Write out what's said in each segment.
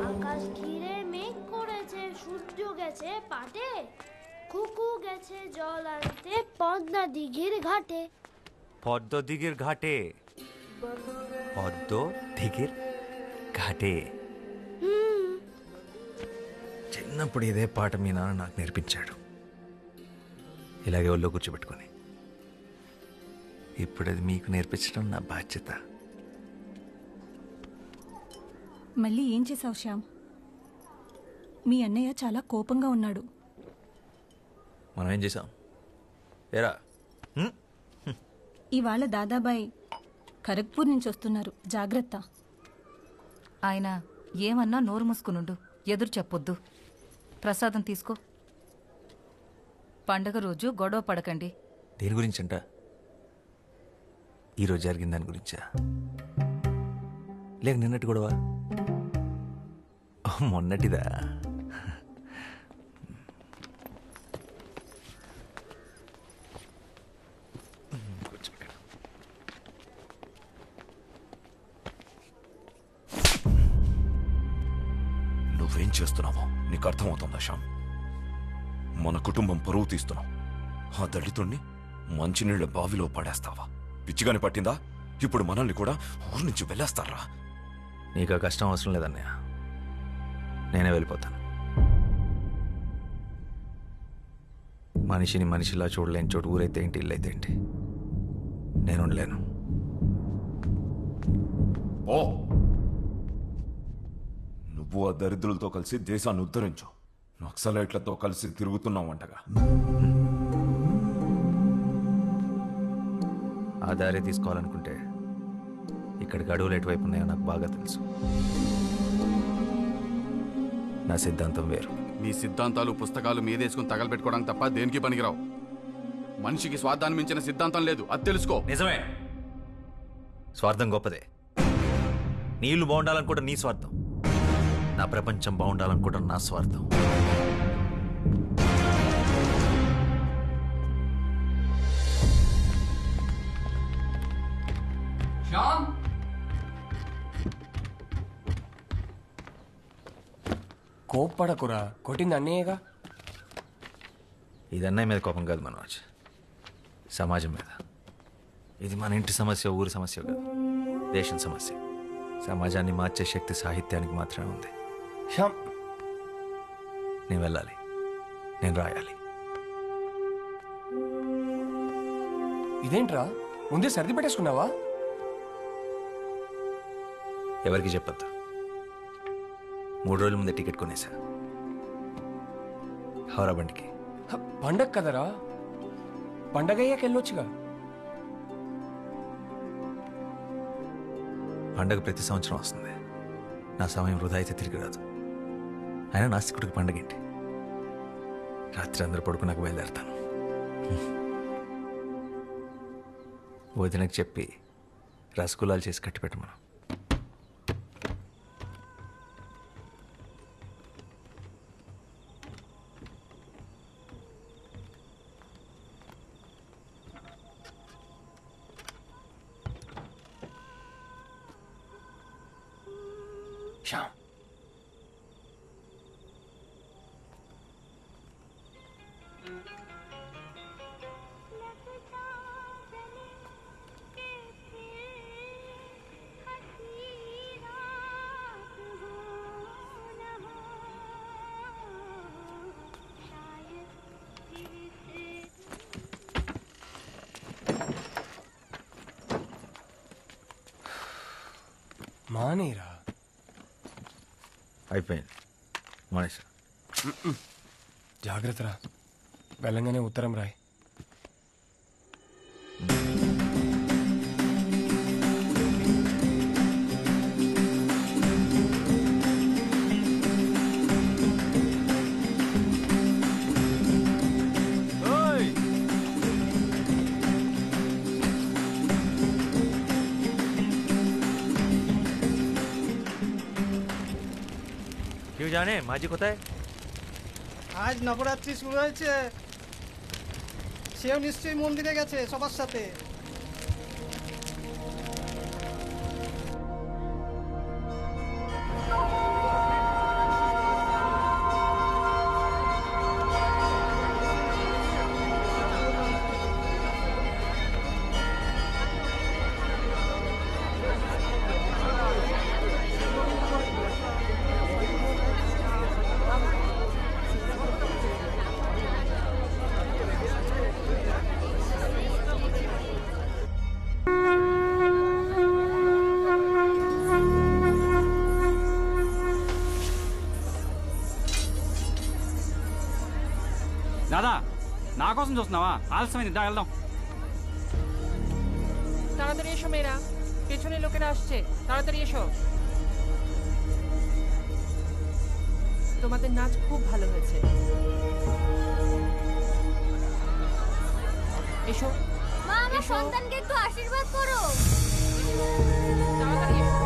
আকাশ ঘিরে মেঘ করেছে, সূর্য গেছে পাটে, কুকু গেছে জল আনতে পদ্মা দিঘির ঘাটে। পদ্ম দিঘির ঘাটে, పద్మ దిగిర్ ఘాటే. చిన్నప్పుడు ఇదే పాట మీ నాన్న నాకు నేర్పించాడు, ఇలాగే ఒళ్ళో కూర్చోబెట్టుకొని. ఇప్పుడు అది మీకు నేర్పించడం నా బాధ్యత. మళ్ళీ ఏం చేసావు శ్యామ్? మీ అన్నయ్య చాలా కోపంగా ఉన్నాడు. మనం ఏం చేసాం ఏరా? ఇవాళ దాదాబాయ్ ఖరగ్పూర్ నుంచి వస్తున్నారు, జాగ్రత్త. ఆయన ఏమన్నా నోరు మూసుకునుండు, ఎదురు చెప్పొద్దు. ప్రసాదం తీసుకో. పండగ రోజు గొడవ పడకండి. దేని గురించంట? ఈరోజు జరిగిన దాని గురించా, లేక నిన్నటి గొడవ? మొన్నటిదా? నువ్వేం చేస్తున్నావో నీకు అర్థమవుతుందా శ్యామ్? మన కుటుంబం పరువు తీస్తున్నావు. ఆ దళితుణ్ణి మంచినీళ్ళ బావిలో పడేస్తావా? పిచ్చిగాని పట్టిందా? ఇప్పుడు మనల్ని కూడా ఊరి నుంచి వెళ్ళేస్తారా? నీకు ఆ కష్టం అవసరం లేదన్నయ్య, నేనే వెళ్ళిపోతాను. మనిషిని మనిషిలా చూడలేని చోటు ఊరైతే ఏంటి, ఇల్లైతే ఏంటి, నేను ఉండలేను. ఓ, నువ్వు ఆ దరిద్రులతో కలిసి దేశాన్ని ఉద్ధరించు. నక్సలైట్లతో కలిసి తిరుగుతున్నావంటగా. ఆ దారే తీసుకోవాలనుకుంటే ఇక్కడికి అడవులు ఎటువైపు ఉన్నాయో నాకు బాగా తెలుసు. నా సిద్ధాంతం వేరు. మీ సిద్ధాంతాలు పుస్తకాలు మీదేసుకుని తగలబెట్టుకోవడానికి తప్ప దేనికి పనికిరావు. మనిషికి స్వార్థాన్ని మించిన సిద్ధాంతం లేదు, అది తెలుసుకో. నిజమే, స్వార్థం గొప్పదే. నీళ్లు బాగుండాలనుకోవడం నీ స్వార్థం, నా ప్రపంచం బాగుండాలనుకోవడం నా స్వార్థం. కోప్పడకురా, కొట్టింది అన్నయ్యగా. ఇది అన్నయ్య మీద కోపం కాదు మనోజ్, సమాజం మీద. ఇది మన ఇంటి సమస్య, ఊరి సమస్య కాదు, దేశం సమస్య. సమాజాన్ని మార్చే శక్తి సాహిత్యానికి మాత్రమే ఉంది. శ్యామ్, నేను వెళ్ళాలి, నేను రాయాలి. ఇదేంట్రా, ముందే సర్ది పెట్టేసుకున్నావా? ఎవరికి చెప్పొద్దు. 3 రోజుల ముందే టికెట్ కొనేసా, హౌరా బండికి. పండగ కదరా, పండగ అయ్యాక వెళ్ళొచ్చుగా. పండగ ప్రతి సంవత్సరం వస్తుంది, నా సమయం వృధా అయితే తిరిగి రాదు. అయినా నాస్తికుడికి పండగ ఏంటి? రాత్రి అందరూ పడుకున్నాక బయలుదేరతాను. వదినకు చెప్పి రసగుల్లాలు చేసి కట్టిపెట్టమను. శ్యామ్, మానేరా. అయిపోయింది, మనిషి. జాగ్రత్తరా, వెళ్ళంగానే ఉత్తరం రాయి. কেউ জানে মাঝি কোথায়? আজ নবরাত্রি শুরু হয়েছে, সেও নিশ্চয়ই মন্দিরে গেছে সবার সাথে। দাদা না కోసం చూస్తున్నావా? ఆలస్యమైంది, దా వెళ్దాం. তাড়াতাড়ি এসো মেয়েরা, পেছনে লোকেরা আসছে, তাড়াতাড়ি এসো। তোমাদের নাচ খুব ভালো হয়েছে। এসো মা, আমার সন্তানকে একটু আশীর্বাদ করো। তাড়াতাড়ি এসো।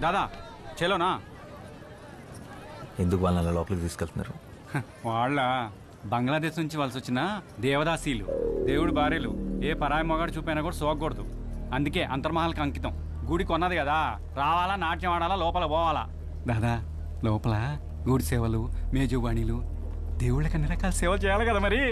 దాదా చలోనా? ఎందుకు వాళ్ళని అలా లోపలికి తీసుకెళ్తున్నారు? వాళ్ళ బంగ్లాదేశ్ నుంచి వలస వచ్చిన దేవదాసీలు, దేవుడి భార్యలు. ఏ పరాయి మొగాడు చూపైనా కూడా సోకూడదు. అందుకే అంతర్మహల్కి అంకితం. గుడి కొన్నది కదా, రావాలా, నాట్యం ఆడాలా, లోపల పోవాలా. దాదా లోపల గుడి సేవలు, మేజువాణిలు, దేవుళ్ళకి అన్ని రకాల సేవలు చేయాలి కదా మరి.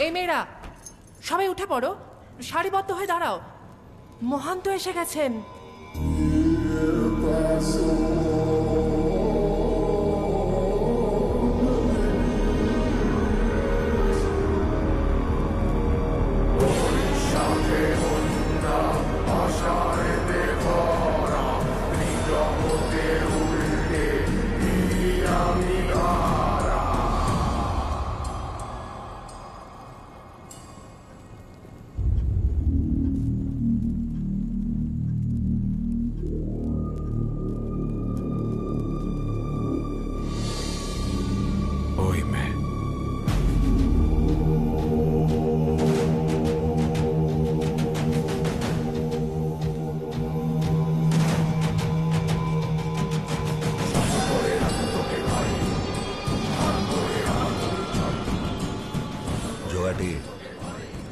এই মেয়েরা সবাই উঠে পড়ো, সারিবদ্ধ হয়ে দাঁড়াও, মহান তো এসে গেছেন।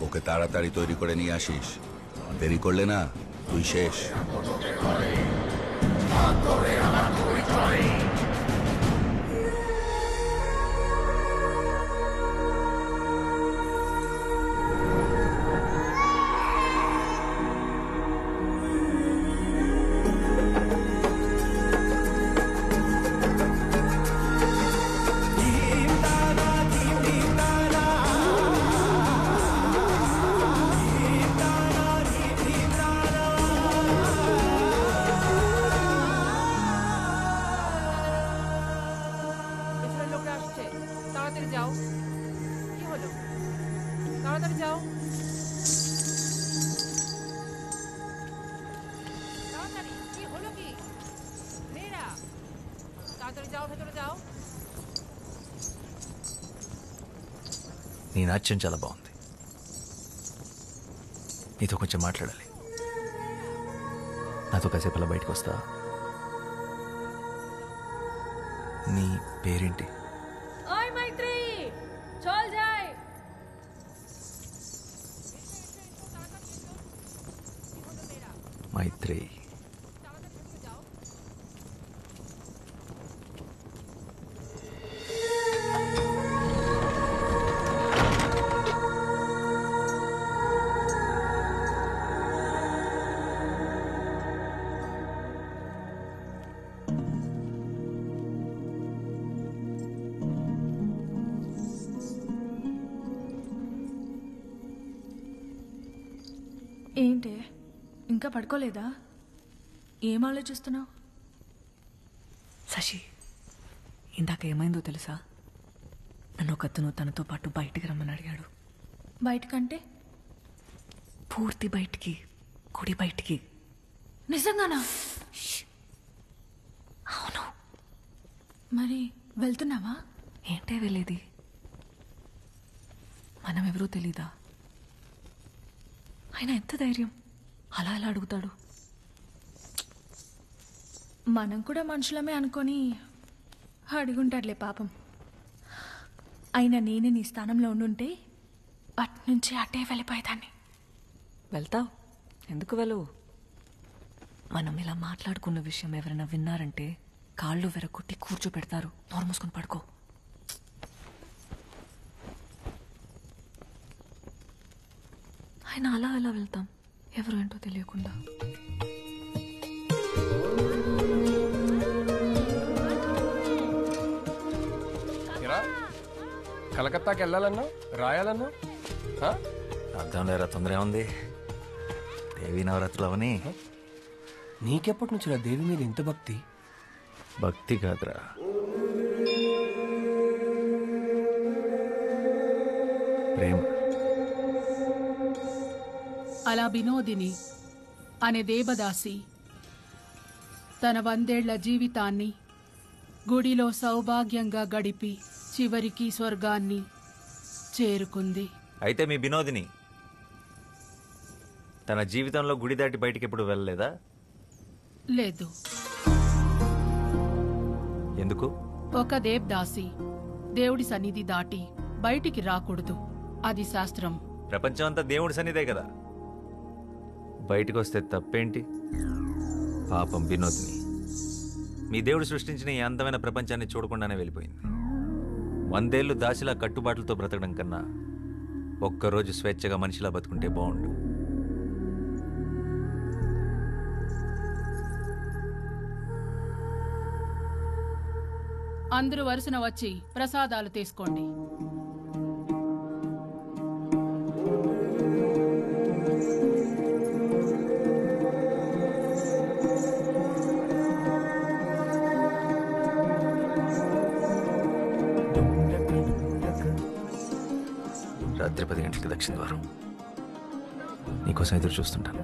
ওকে তাড়াতাড়ি তৈরি করে নিয়ে আসিস, দেরি করলে না তুই শেষ। నీ నాట్యం చాలా బాగుంది. నీతో కొంచెం మాట్లాడాలి. నాతో కాసేపు అలా బయటకు వస్తా? నీ పేరేంటి? ఓయ్ మైత్రి, చల్ జాయ్. మైత్రి. ఏంటి ఇంకా పడుకోలేదా? ఏం ఆలోచిస్తున్నావు? శశి, ఇందాక ఏమైందో తెలుసా? నన్ను ఒకతను తనతో పాటు బయటికి రమ్మని అడిగాడు. బయటకంటే? పూర్తి బయటికి, గుడి బయటికి. నిజంగానా? అవును. మరి వెళ్తున్నావా? ఏంటే వెళ్ళేది? మనం ఎవరో తెలీదా? ఆయన ఎంత ధైర్యం అలా అలా అడుగుతాడు? మనం కూడా మనుషులమే అనుకొని అడుగుంటాడులే పాపం. అయినా నేనే నీ స్థానంలో ఉండుంటే అట్నుంచి అటే వెళ్ళిపోయేదాన్ని. వెళ్తావు, ఎందుకు వెళ్ళవు? మనం ఇలా మాట్లాడుకున్న విషయం ఎవరైనా విన్నారంటే కాళ్ళు వెరగొట్టి కూర్చోపెడతారు. నోరు మూసుకొని పడుకో. ఆయన అలా ఎలా వెళ్తాం, ఎవరు ఏంటో తెలియకుండా? కలకత్తాకి వెళ్ళాలన్నా రాయాలన్నా అర్థం లేరా, తొందర ఏముంది? దేవీ నవరాత్రులు అవని. నీకెప్పటి నుంచి దేవి మీద ఇంత భక్తి? భక్తి కాదురా, ప్రేమ. అలా వినోదిని అనే దేవదాసి తన 100 ఏళ్ల జీవితాన్ని గుడిలో సౌభాగ్యంగా గడిపి చివరికి స్వర్గాన్ని చేరుకుంది. అయితే మీ వినోదిని తన జీవితంలో గుడి దాటి బయటికి ఎప్పుడు వెళ్ళలేదా? లేదు. ఎందుకు? ఒక దేవదాసి దేవుడి సన్నిధి దాటి బయటికి రాకూడదు, అది శాస్త్రం. ప్రపంచం అంతా దేవుడి సన్నిధే కదా, బయటకు వస్తే తప్పేంటి? పాపం వినోదిని మీ దేవుడు సృష్టించిన ఈ అందమైన ప్రపంచాన్ని చూడకుండానే వెళ్ళిపోయింది. 100 ఏళ్ళు దాసిలా కట్టుబాట్లతో బ్రతకడం కన్నా ఒక్కరోజు స్వేచ్ఛగా మనిషిలా బతుకుంటే బాగుండు. అందరూ వరుసన వచ్చి ప్రసాదాలు తీసుకోండి. రాత్రి 10 గంటలకి దక్షిణ ద్వారం. నీకోసం ఎదురు చూస్తుంటాను.